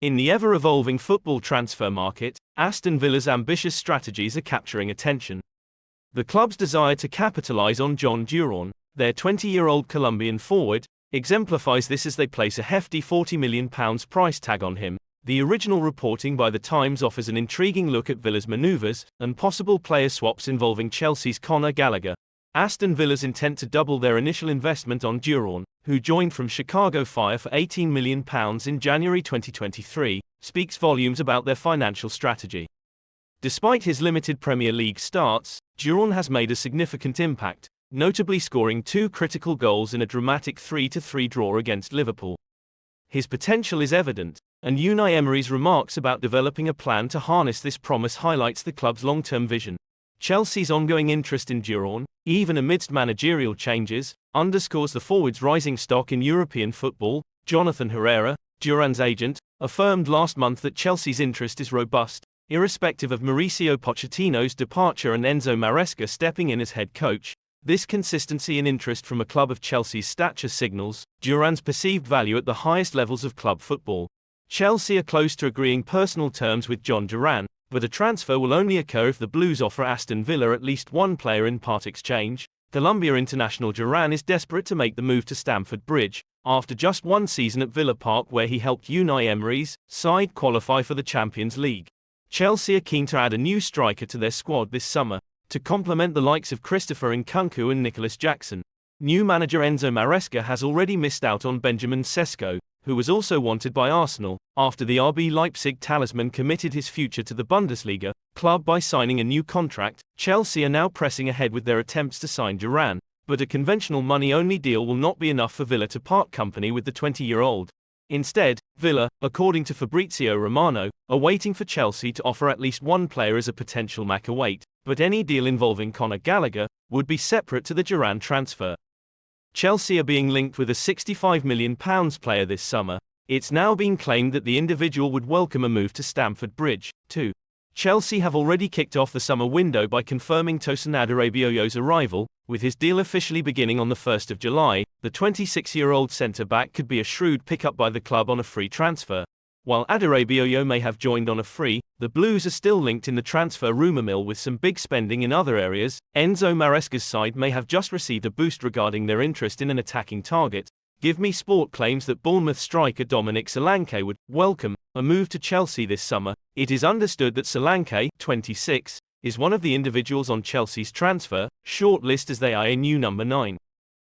In the ever-evolving football transfer market, Aston Villa's ambitious strategies are capturing attention. The club's desire to capitalize on John Duran, their 20-year-old Colombian forward, exemplifies this as they place a hefty £40 million price tag on him. The original reporting by The Times offers an intriguing look at Villa's maneuvers and possible player swaps involving Chelsea's Conor Gallagher. Aston Villa's intent to double their initial investment on Duran, who joined from Chicago Fire for £18 million in January 2023, speaks volumes about their financial strategy. Despite his limited Premier League starts, Duran has made a significant impact, notably scoring 2 critical goals in a dramatic 3-3 draw against Liverpool. His potential is evident, and Unai Emery's remarks about developing a plan to harness this promise highlights the club's long-term vision. Chelsea's ongoing interest in Duran, even amidst managerial changes, underscores the forward's rising stock in European football. Jonathan Herrera, Duran's agent, affirmed last month that Chelsea's interest is robust, irrespective of Mauricio Pochettino's departure and Enzo Maresca stepping in as head coach. This consistency and interest from a club of Chelsea's stature signals Duran's perceived value at the highest levels of club football. Chelsea are close to agreeing personal terms with John Duran, but a transfer will only occur if the Blues offer Aston Villa at least one player in part exchange. Colombia international Duran is desperate to make the move to Stamford Bridge, after just one season at Villa Park where he helped Unai Emery's side qualify for the Champions League. Chelsea are keen to add a new striker to their squad this summer, to complement the likes of Christopher Nkunku and Nicholas Jackson. New manager Enzo Maresca has already missed out on Benjamin Sesko, who was also wanted by Arsenal, after the RB Leipzig talisman committed his future to the Bundesliga club by signing a new contract. Chelsea are now pressing ahead with their attempts to sign Duran, but a conventional money-only deal will not be enough for Villa to part company with the 20-year-old. Instead, Villa, according to Fabrizio Romano, are waiting for Chelsea to offer at least one player as a potential Macaweight, but any deal involving Conor Gallagher would be separate to the Duran transfer. Chelsea are being linked with a £65 million player this summer. It's now being claimed that the individual would welcome a move to Stamford Bridge, too. Chelsea have already kicked off the summer window by confirming Tosin Adarabioyo's arrival, with his deal officially beginning on the 1st of July. The 26-year-old centre-back could be a shrewd pickup by the club on a free transfer. While Adarabioyo may have joined on a free, the Blues are still linked in the transfer rumour mill with some big spending in other areas. Enzo Maresca's side may have just received a boost regarding their interest in an attacking target. Give Me Sport claims that Bournemouth striker Dominic Solanke would welcome a move to Chelsea this summer. It is understood that Solanke, 26, is one of the individuals on Chelsea's transfer shortlist as they eye a new number 9.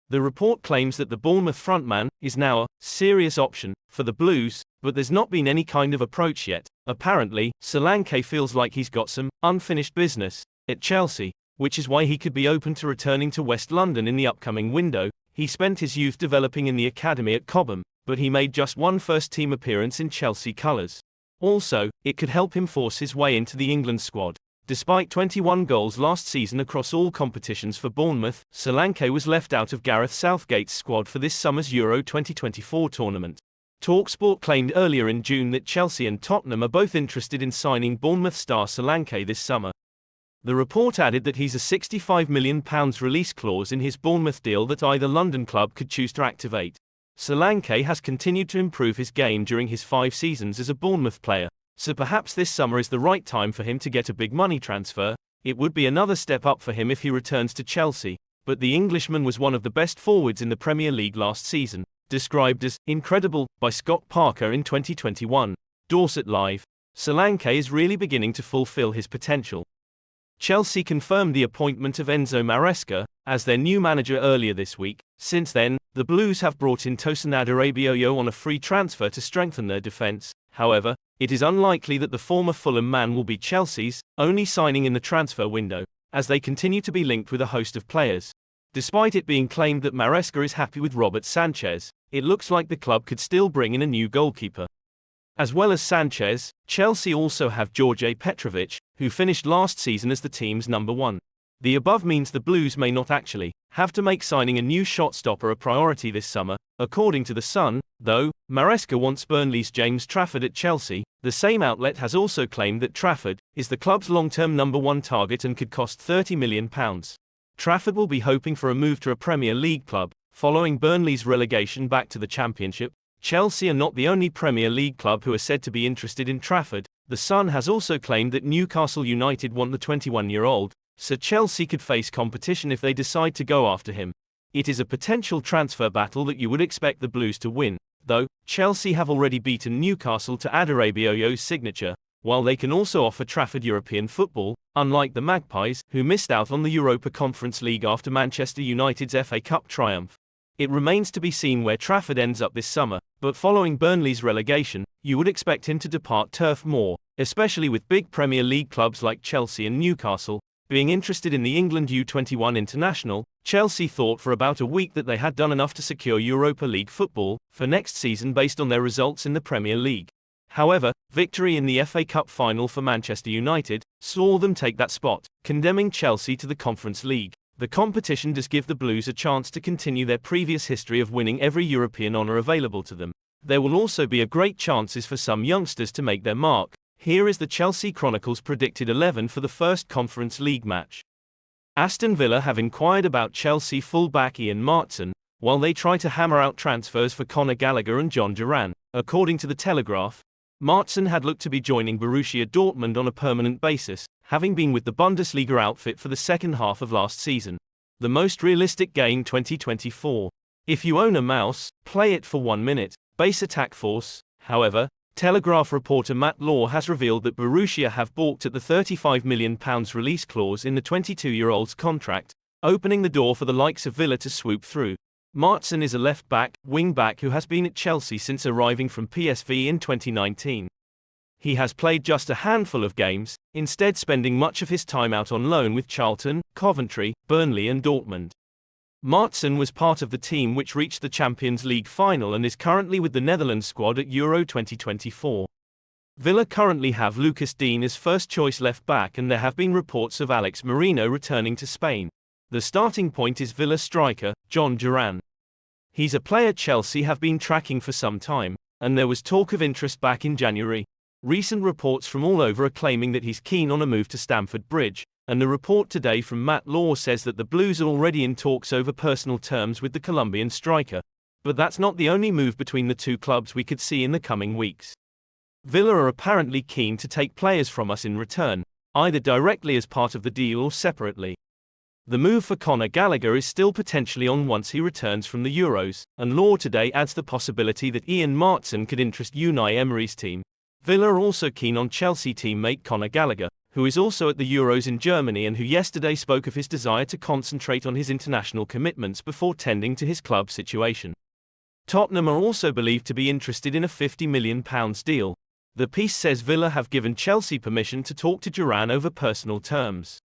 The report claims that the Bournemouth frontman is now a serious option for the Blues, but there's not been any kind of approach yet. Apparently, Solanke feels like he's got some unfinished business at Chelsea, which is why he could be open to returning to West London in the upcoming window. He spent his youth developing in the academy at Cobham, but he made just one first-team appearance in Chelsea colours. Also, it could help him force his way into the England squad. Despite 21 goals last season across all competitions for Bournemouth, Solanke was left out of Gareth Southgate's squad for this summer's Euro 2024 tournament. TalkSport claimed earlier in June that Chelsea and Tottenham are both interested in signing Bournemouth star Solanke this summer. The report added that he's a £65 million release clause in his Bournemouth deal that either London club could choose to activate. Solanke has continued to improve his game during his 5 seasons as a Bournemouth player, so perhaps this summer is the right time for him to get a big money transfer. It would be another step up for him if he returns to Chelsea, but the Englishman was one of the best forwards in the Premier League last season, described as incredible by Scott Parker in 2021. Dorset Live. Solanke is really beginning to fulfill his potential. Chelsea confirmed the appointment of Enzo Maresca as their new manager earlier this week. Since then, the Blues have brought in Tosin Adarabioyo on a free transfer to strengthen their defence. However, it is unlikely that the former Fulham man will be Chelsea's only signing in the transfer window, as they continue to be linked with a host of players. Despite it being claimed that Maresca is happy with Robert Sanchez, it looks like the club could still bring in a new goalkeeper. As well as Sanchez, Chelsea also have George Petrovic, who finished last season as the team's number 1. The above means the Blues may not actually have to make signing a new shot stopper a priority this summer. According to The Sun, though, Maresca wants Burnley's James Trafford at Chelsea. The same outlet has also claimed that Trafford is the club's long-term number 1 target and could cost £30 million. Trafford will be hoping for a move to a Premier League club, following Burnley's relegation back to the Championship. Chelsea are not the only Premier League club who are said to be interested in Trafford. The Sun has also claimed that Newcastle United want the 21-year-old, so Chelsea could face competition if they decide to go after him. It is a potential transfer battle that you would expect the Blues to win, though Chelsea have already beaten Newcastle to Adarabioyo's signature, while they can also offer Trafford European football, unlike the Magpies, who missed out on the Europa Conference League after Manchester United's FA Cup triumph. It remains to be seen where Trafford ends up this summer, but following Burnley's relegation, you would expect him to depart Turf Moor, especially with big Premier League clubs like Chelsea and Newcastle being interested in the England U21 international. Chelsea thought for about a week that they had done enough to secure Europa League football for next season based on their results in the Premier League. However, victory in the FA Cup final for Manchester United saw them take that spot, condemning Chelsea to the Conference League. The competition does give the Blues a chance to continue their previous history of winning every European honour available to them. There will also be a great chances for some youngsters to make their mark. Here is the Chelsea Chronicles predicted 11 for the first Conference League match. Aston Villa have inquired about Chelsea full-back Ian Maatsen, while they try to hammer out transfers for Conor Gallagher and John Duran. According to the Telegraph, Maatsen had looked to be joining Borussia Dortmund on a permanent basis, having been with the Bundesliga outfit for the second half of last season. The most realistic game 2024. If you own a mouse, play it for 1 minute. Base attack force. However, Telegraph reporter Matt Law has revealed that Borussia have balked at the £35 million release clause in the 22-year-old's contract, opening the door for the likes of Villa to swoop through. Maatsen is a left-back, wing-back who has been at Chelsea since arriving from PSV in 2019. He has played just a handful of games, instead spending much of his time out on loan with Charlton, Coventry, Burnley and Dortmund. Maatsen was part of the team which reached the Champions League final and is currently with the Netherlands squad at Euro 2024. Villa currently have Lucas Digne as first-choice left-back, and there have been reports of Alex Merino returning to Spain. The starting point is Villa striker, John Duran. He's a player Chelsea have been tracking for some time, and there was talk of interest back in January. Recent reports from all over are claiming that he's keen on a move to Stamford Bridge, and the report today from Matt Law says that the Blues are already in talks over personal terms with the Colombian striker. But that's not the only move between the two clubs we could see in the coming weeks. Villa are apparently keen to take players from us in return, either directly as part of the deal or separately. The move for Conor Gallagher is still potentially on once he returns from the Euros, and Law today adds the possibility that Ian Maatsen could interest Unai Emery's team. Villa are also keen on Chelsea teammate Conor Gallagher, who is also at the Euros in Germany and who yesterday spoke of his desire to concentrate on his international commitments before tending to his club situation. Tottenham are also believed to be interested in a £50 million deal. The piece says Villa have given Chelsea permission to talk to Duran over personal terms.